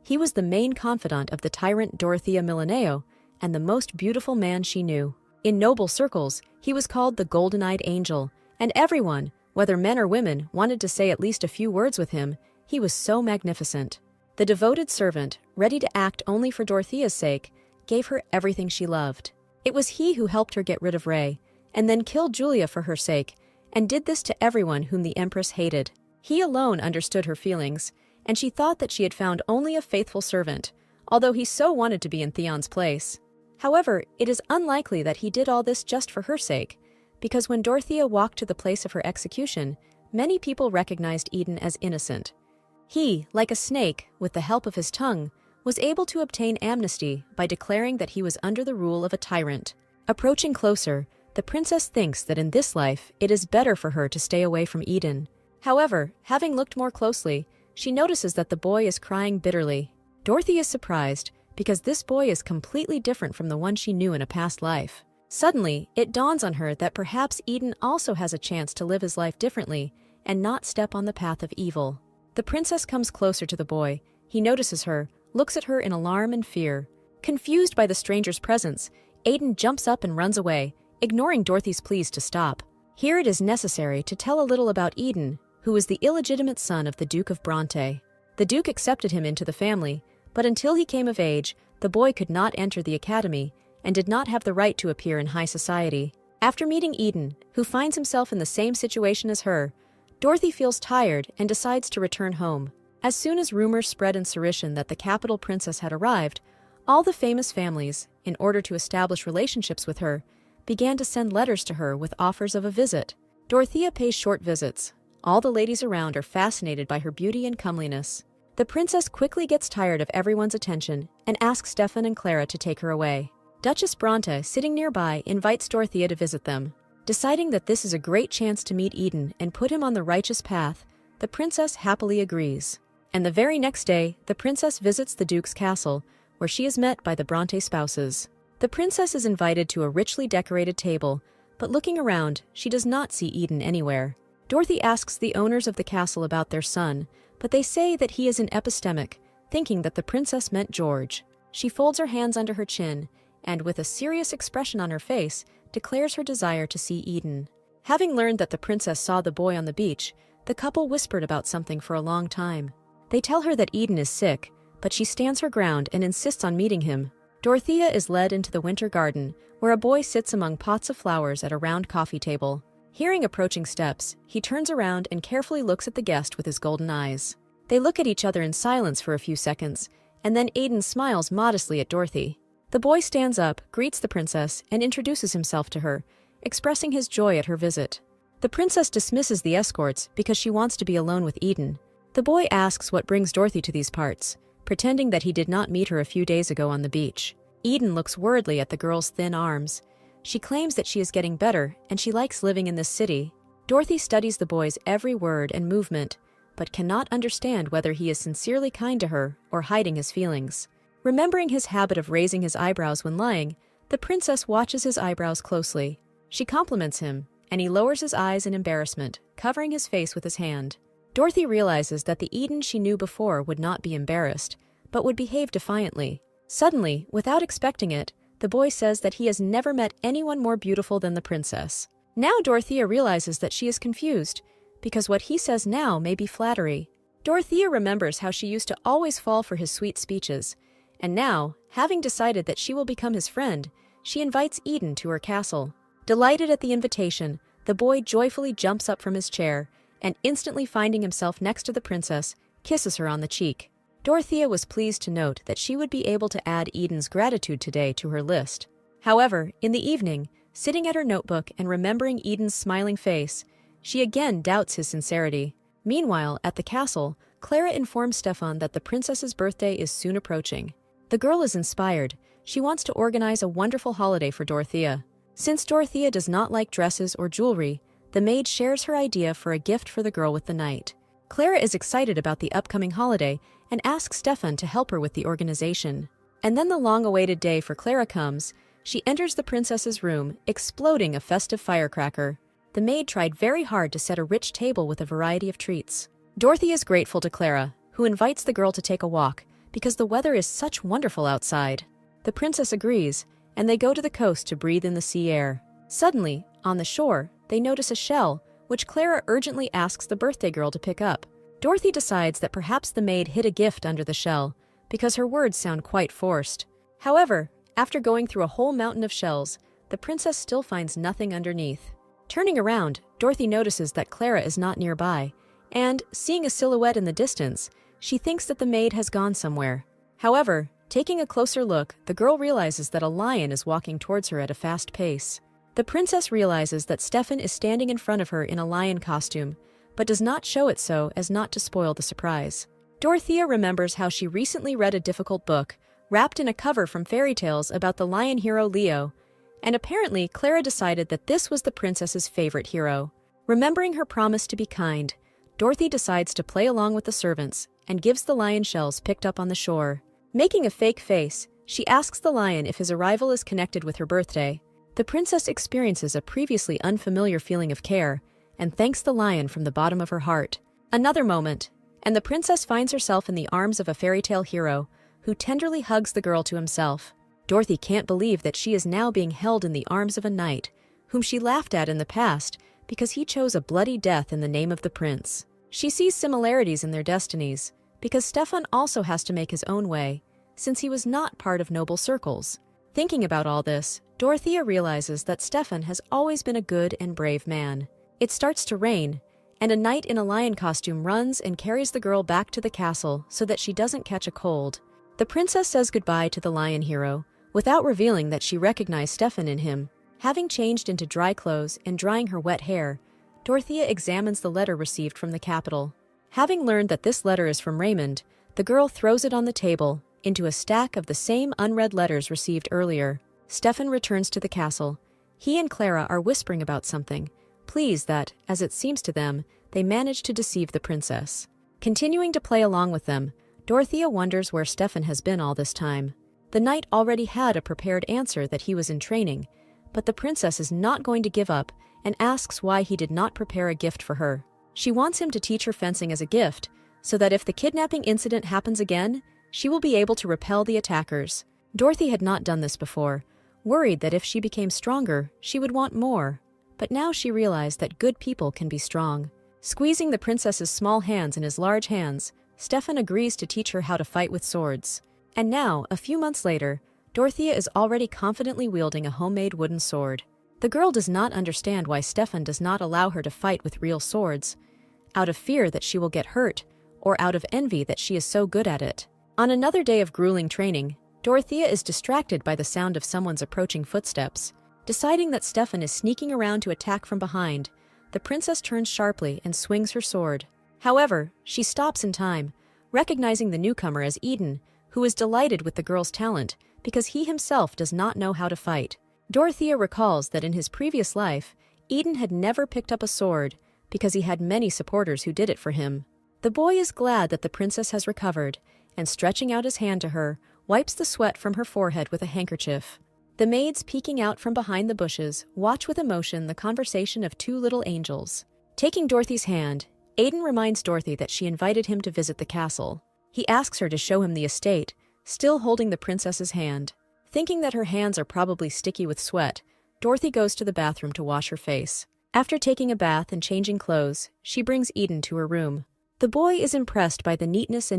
He was the main confidant of the tyrant Dorothea Milaneo and the most beautiful man she knew. In noble circles, he was called the Golden-Eyed Angel, and everyone, whether men or women, wanted to say at least a few words with him. He was so magnificent. The devoted servant, ready to act only for Dorothea's sake, gave her everything she loved. It was he who helped her get rid of Ray, and then killed Julia for her sake, and did this to everyone whom the Empress hated. He alone understood her feelings, and she thought that she had found only a faithful servant, although he so wanted to be in Theon's place. However, it is unlikely that he did all this just for her sake, because when Dorothea walked to the place of her execution, many people recognized Eden as innocent. He, like a snake, with the help of his tongue, was able to obtain amnesty by declaring that he was under the rule of a tyrant. Approaching closer, the princess thinks that in this life it is better for her to stay away from Eden. However, having looked more closely, she notices that the boy is crying bitterly. Dorothy is surprised, because this boy is completely different from the one she knew in a past life. Suddenly, it dawns on her that perhaps Eden also has a chance to live his life differently and not step on the path of evil. The princess comes closer to the boy. He notices her, looks at her in alarm and fear. Confused by the stranger's presence, Aiden jumps up and runs away, ignoring Dorothy's pleas to stop. Here it is necessary to tell a little about Eden, who was the illegitimate son of the Duke of Bronte. The Duke accepted him into the family, but until he came of age, the boy could not enter the academy and did not have the right to appear in high society. After meeting Eden, who finds himself in the same situation as her, Dorothy feels tired and decides to return home. As soon as rumors spread in Cerishion that the capital princess had arrived, all the famous families, in order to establish relationships with her, began to send letters to her with offers of a visit. Dorothea pays short visits. All the ladies around are fascinated by her beauty and comeliness. The princess quickly gets tired of everyone's attention and asks Stefan and Clara to take her away. Duchess Bronte, sitting nearby, invites Dorothea to visit them. Deciding that this is a great chance to meet Eden and put him on the righteous path, the princess happily agrees. And the very next day, the princess visits the Duke's castle, where she is met by the Bronte spouses. The princess is invited to a richly decorated table, but looking around, she does not see Eden anywhere. Dorothy asks the owners of the castle about their son, but they say that he is an epistemic, thinking that the princess meant George. She folds her hands under her chin, and with a serious expression on her face, declares her desire to see Eden. Having learned that the princess saw the boy on the beach, the couple whispered about something for a long time. They tell her that Eden is sick, but she stands her ground and insists on meeting him. Dorothea is led into the winter garden, where a boy sits among pots of flowers at a round coffee table. Hearing approaching steps, he turns around and carefully looks at the guest with his golden eyes. They look at each other in silence for a few seconds, and then Aiden smiles modestly at Dorothy. The boy stands up, greets the princess, and introduces himself to her, expressing his joy at her visit. The princess dismisses the escorts because she wants to be alone with Eden. The boy asks what brings Dorothy to these parts, pretending that he did not meet her a few days ago on the beach. Eden looks worriedly at the girl's thin arms. She claims that she is getting better and she likes living in this city. Dorothy studies the boy's every word and movement, but cannot understand whether he is sincerely kind to her or hiding his feelings. Remembering his habit of raising his eyebrows when lying, the princess watches his eyebrows closely. She compliments him, and he lowers his eyes in embarrassment, covering his face with his hand. Dorothy realizes that the Eden she knew before would not be embarrassed, but would behave defiantly. Suddenly, without expecting it, the boy says that he has never met anyone more beautiful than the princess. Now Dorothea realizes that she is confused, because what he says now may be flattery. Dorothea remembers how she used to always fall for his sweet speeches, and now, having decided that she will become his friend, she invites Eden to her castle. Delighted at the invitation, the boy joyfully jumps up from his chair, and instantly finding himself next to the princess, kisses her on the cheek. Dorothea was pleased to note that she would be able to add Eden's gratitude today to her list. However, in the evening, sitting at her notebook and remembering Eden's smiling face, she again doubts his sincerity. Meanwhile, at the castle, Clara informs Stefan that the princess's birthday is soon approaching. The girl is inspired. She wants to organize a wonderful holiday for Dorothea. Since Dorothea does not like dresses or jewelry, the maid shares her idea for a gift for the girl with the night. Clara is excited about the upcoming holiday and asks Stefan to help her with the organization. And then the long-awaited day for Clara comes. She enters the princess's room, exploding a festive firecracker. The maid tried very hard to set a rich table with a variety of treats. Dorothy is grateful to Clara, who invites the girl to take a walk, because the weather is such wonderful outside. The princess agrees, and they go to the coast to breathe in the sea air. Suddenly, on the shore, they notice a shell, which Clara urgently asks the birthday girl to pick up. Dorothy decides that perhaps the maid hid a gift under the shell, because her words sound quite forced. However, after going through a whole mountain of shells, the princess still finds nothing underneath. Turning around, Dorothy notices that Clara is not nearby, and, seeing a silhouette in the distance, she thinks that the maid has gone somewhere. However, taking a closer look, the girl realizes that a lion is walking towards her at a fast pace. The princess realizes that Stefan is standing in front of her in a lion costume, but does not show it so as not to spoil the surprise. Dorothea remembers how she recently read a difficult book, wrapped in a cover from fairy tales about the lion hero Leo, and apparently Clara decided that this was the princess's favorite hero. Remembering her promise to be kind, Dorothy decides to play along with the servants and gives the lion shells picked up on the shore. Making a fake face, she asks the lion if his arrival is connected with her birthday. The princess experiences a previously unfamiliar feeling of care and thanks the lion from the bottom of her heart. Another moment, and the princess finds herself in the arms of a fairy tale hero who tenderly hugs the girl to himself. Dorothy can't believe that she is now being held in the arms of a knight whom she laughed at in the past because he chose a bloody death in the name of the prince. She sees similarities in their destinies because Stefan also has to make his own way, since he was not part of noble circles. Thinking about all this, Dorothea realizes that Stefan has always been a good and brave man. It starts to rain, and a knight in a lion costume runs and carries the girl back to the castle so that she doesn't catch a cold. The princess says goodbye to the lion hero, without revealing that she recognized Stefan in him. Having changed into dry clothes and drying her wet hair, Dorothea examines the letter received from the capital. Having learned that this letter is from Raymond, the girl throws it on the table, into a stack of the same unread letters received earlier. Stefan returns to the castle. He and Clara are whispering about something, pleased that, as it seems to them, they managed to deceive the princess. Continuing to play along with them, Dorothea wonders where Stefan has been all this time. The knight already had a prepared answer that he was in training, but the princess is not going to give up and asks why he did not prepare a gift for her. She wants him to teach her fencing as a gift, so that if the kidnapping incident happens again, she will be able to repel the attackers. Dorothy had not done this before, worried that if she became stronger, she would want more. But now she realized that good people can be strong. Squeezing the princess's small hands in his large hands, Stefan agrees to teach her how to fight with swords. And now, a few months later, Dorothea is already confidently wielding a homemade wooden sword. The girl does not understand why Stefan does not allow her to fight with real swords, out of fear that she will get hurt, or out of envy that she is so good at it. On another day of grueling training, Dorothea is distracted by the sound of someone's approaching footsteps. Deciding that Stefan is sneaking around to attack from behind, the princess turns sharply and swings her sword. However, she stops in time, recognizing the newcomer as Eden, who is delighted with the girl's talent because he himself does not know how to fight. Dorothea recalls that in his previous life, Eden had never picked up a sword because he had many supporters who did it for him. The boy is glad that the princess has recovered, and stretching out his hand to her, wipes the sweat from her forehead with a handkerchief. The maids peeking out from behind the bushes watch with emotion the conversation of two little angels. Taking Dorothy's hand, Aiden reminds Dorothy that she invited him to visit the castle. He asks her to show him the estate, still holding the princess's hand. Thinking that her hands are probably sticky with sweat, Dorothy goes to the bathroom to wash her face. After taking a bath and changing clothes, she brings Eden to her room. The boy is impressed by the neatness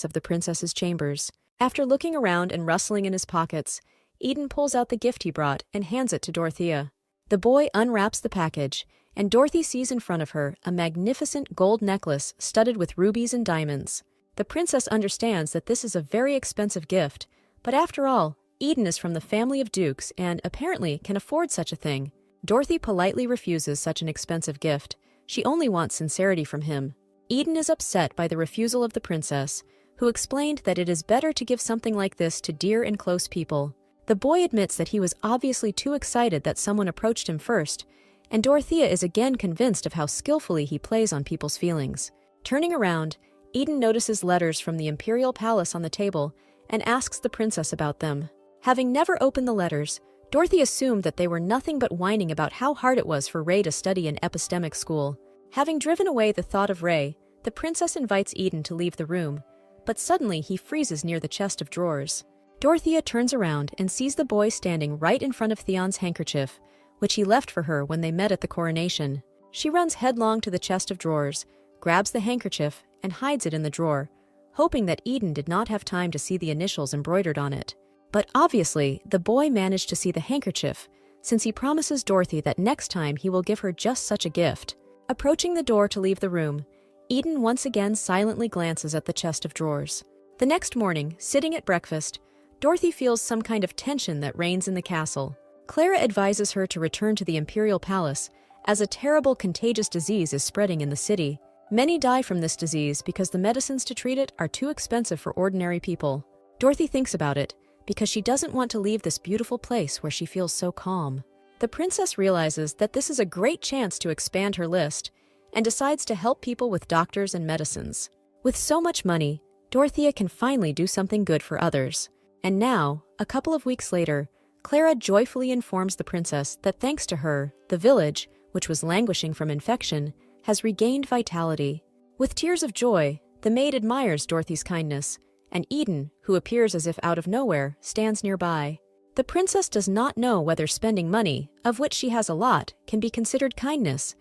of the princess's chambers. After looking around and rustling in his pockets, Eden pulls out the gift he brought and hands it to Dorothea. The boy unwraps the package, and Dorothy sees in front of her a magnificent gold necklace studded with rubies and diamonds. The princess understands that this is a very expensive gift, but after all, Eden is from the family of dukes and, apparently, can afford such a thing. Dorothy politely refuses such an expensive gift. She only wants sincerity from him. Eden is upset by the refusal of the princess, who explained that it is better to give something like this to dear and close people. The boy admits that he was obviously too excited that someone approached him first, and Dorothea is again convinced of how skillfully he plays on people's feelings. Turning around, Eden notices letters from the imperial palace on the table and asks the princess about them. Having never opened the letters, Dorothy assumed that they were nothing but whining about how hard it was for Ray to study in epistemic school. Having driven away the thought of Ray, the princess invites Eden to leave the room, but suddenly he freezes near the chest of drawers. Dorothea turns around and sees the boy standing right in front of Theon's handkerchief, which he left for her when they met at the coronation. She runs headlong to the chest of drawers, grabs the handkerchief, and hides it in the drawer, hoping that Eden did not have time to see the initials embroidered on it. But obviously, the boy managed to see the handkerchief, since he promises Dorothy that next time he will give her just such a gift. Approaching the door to leave the room, Eden once again silently glances at the chest of drawers. The next morning, sitting at breakfast, Dorothy feels some kind of tension that reigns in the castle. Clara advises her to return to the imperial palace, as a terrible contagious disease is spreading in the city. Many die from this disease because the medicines to treat it are too expensive for ordinary people. Dorothy thinks about it, because she doesn't want to leave this beautiful place where she feels so calm. The princess realizes that this is a great chance to expand her list, and decides to help people with doctors and medicines. With so much money, Dorothea can finally do something good for others. And now, a couple of weeks later, Clara joyfully informs the princess that thanks to her, the village, which was languishing from infection, has regained vitality. With tears of joy, the maid admires Dorothy's kindness, and Eden, who appears as if out of nowhere, stands nearby. The princess does not know whether spending money, of which she has a lot, can be considered kindness,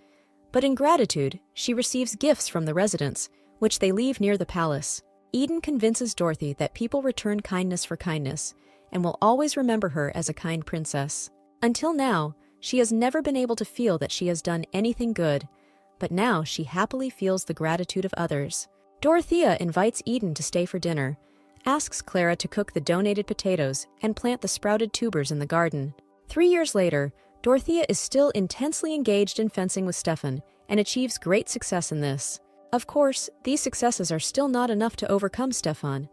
but in gratitude, she receives gifts from the residents, which they leave near the palace. Eden convinces Dorothy that people return kindness for kindness, and will always remember her as a kind princess. Until now, she has never been able to feel that she has done anything good, but now she happily feels the gratitude of others. Dorothea invites Eden to stay for dinner, asks Clara to cook the donated potatoes and plant the sprouted tubers in the garden. 3 years later, Dorothea is still intensely engaged in fencing with Stefan and achieves great success in this. Of course, these successes are still not enough to overcome Stefan.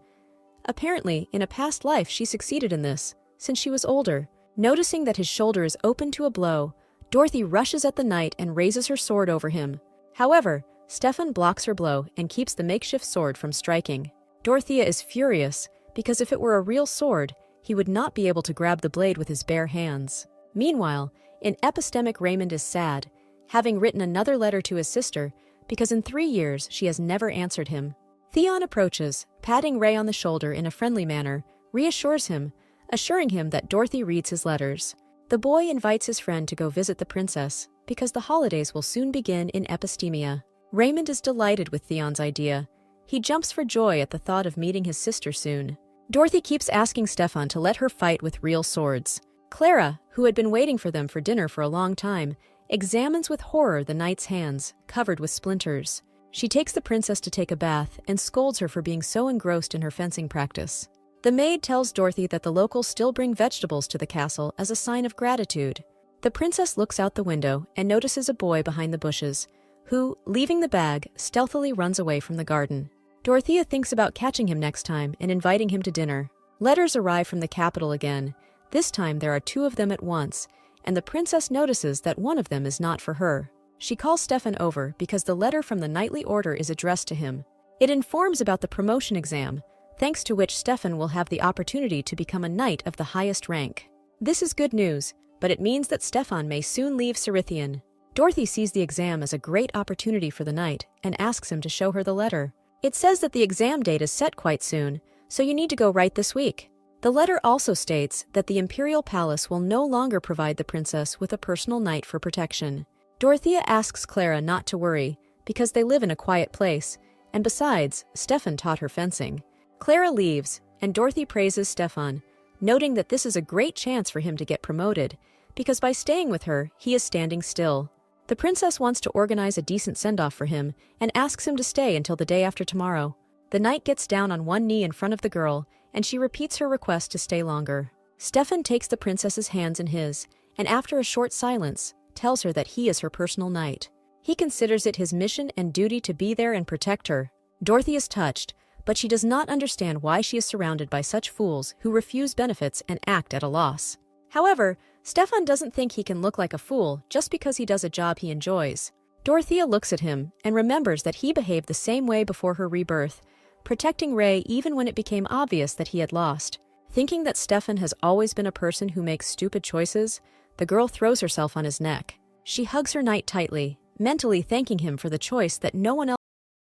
Apparently, in a past life she succeeded in this, since she was older. Noticing that his shoulder is open to a blow, Dorothy rushes at the knight and raises her sword over him. However, Stefan blocks her blow and keeps the makeshift sword from striking. Dorothea is furious, because if it were a real sword, he would not be able to grab the blade with his bare hands. Meanwhile, in epistemic Raymond is sad, having written another letter to his sister, because in 3 years she has never answered him. Theon approaches, patting Ray on the shoulder in a friendly manner, reassures him, assuring him that Dorothy reads his letters. The boy invites his friend to go visit the princess, because the holidays will soon begin in Epistemia. Raymond is delighted with Theon's idea. He jumps for joy at the thought of meeting his sister soon. Dorothy keeps asking Stefan to let her fight with real swords. Clara, who had been waiting for them for dinner for a long time, examines with horror the knight's hands, covered with splinters. She takes the princess to take a bath and scolds her for being so engrossed in her fencing practice. The maid tells Dorothy that the locals still bring vegetables to the castle as a sign of gratitude. The princess looks out the window and notices a boy behind the bushes, who, leaving the bag, stealthily runs away from the garden. Dorothea thinks about catching him next time and inviting him to dinner. Letters arrive from the capital again. This time there are 2 of them at once, and the princess notices that one of them is not for her. She calls Stefan over because the letter from the knightly order is addressed to him. It informs about the promotion exam, thanks to which Stefan will have the opportunity to become a knight of the highest rank. This is good news, but it means that Stefan may soon leave Cerithian. Dorothy sees the exam as a great opportunity for the knight and asks him to show her the letter. It says that the exam date is set quite soon, so you need to go right this week. The letter also states that the imperial palace will no longer provide the princess with a personal knight for protection. Dorothea asks Clara not to worry, because they live in a quiet place, and besides, Stefan taught her fencing. Clara leaves, and Dorothy praises Stefan, noting that this is a great chance for him to get promoted, because by staying with her, he is standing still. The princess wants to organize a decent send-off for him and asks him to stay until the day after tomorrow. The knight gets down on one knee in front of the girl, and she repeats her request to stay longer. Stefan takes the princess's hands in his, and after a short silence, tells her that he is her personal knight. He considers it his mission and duty to be there and protect her. Dorothy is touched, but she does not understand why she is surrounded by such fools who refuse benefits and act at a loss. However, Stefan doesn't think he can look like a fool just because he does a job he enjoys. Dorothea looks at him and remembers that he behaved the same way before her rebirth, protecting Ray even when it became obvious that he had lost. Thinking that Stefan has always been a person who makes stupid choices, the girl throws herself on his neck. She hugs her knight tightly, mentally thanking him for the choice that no one else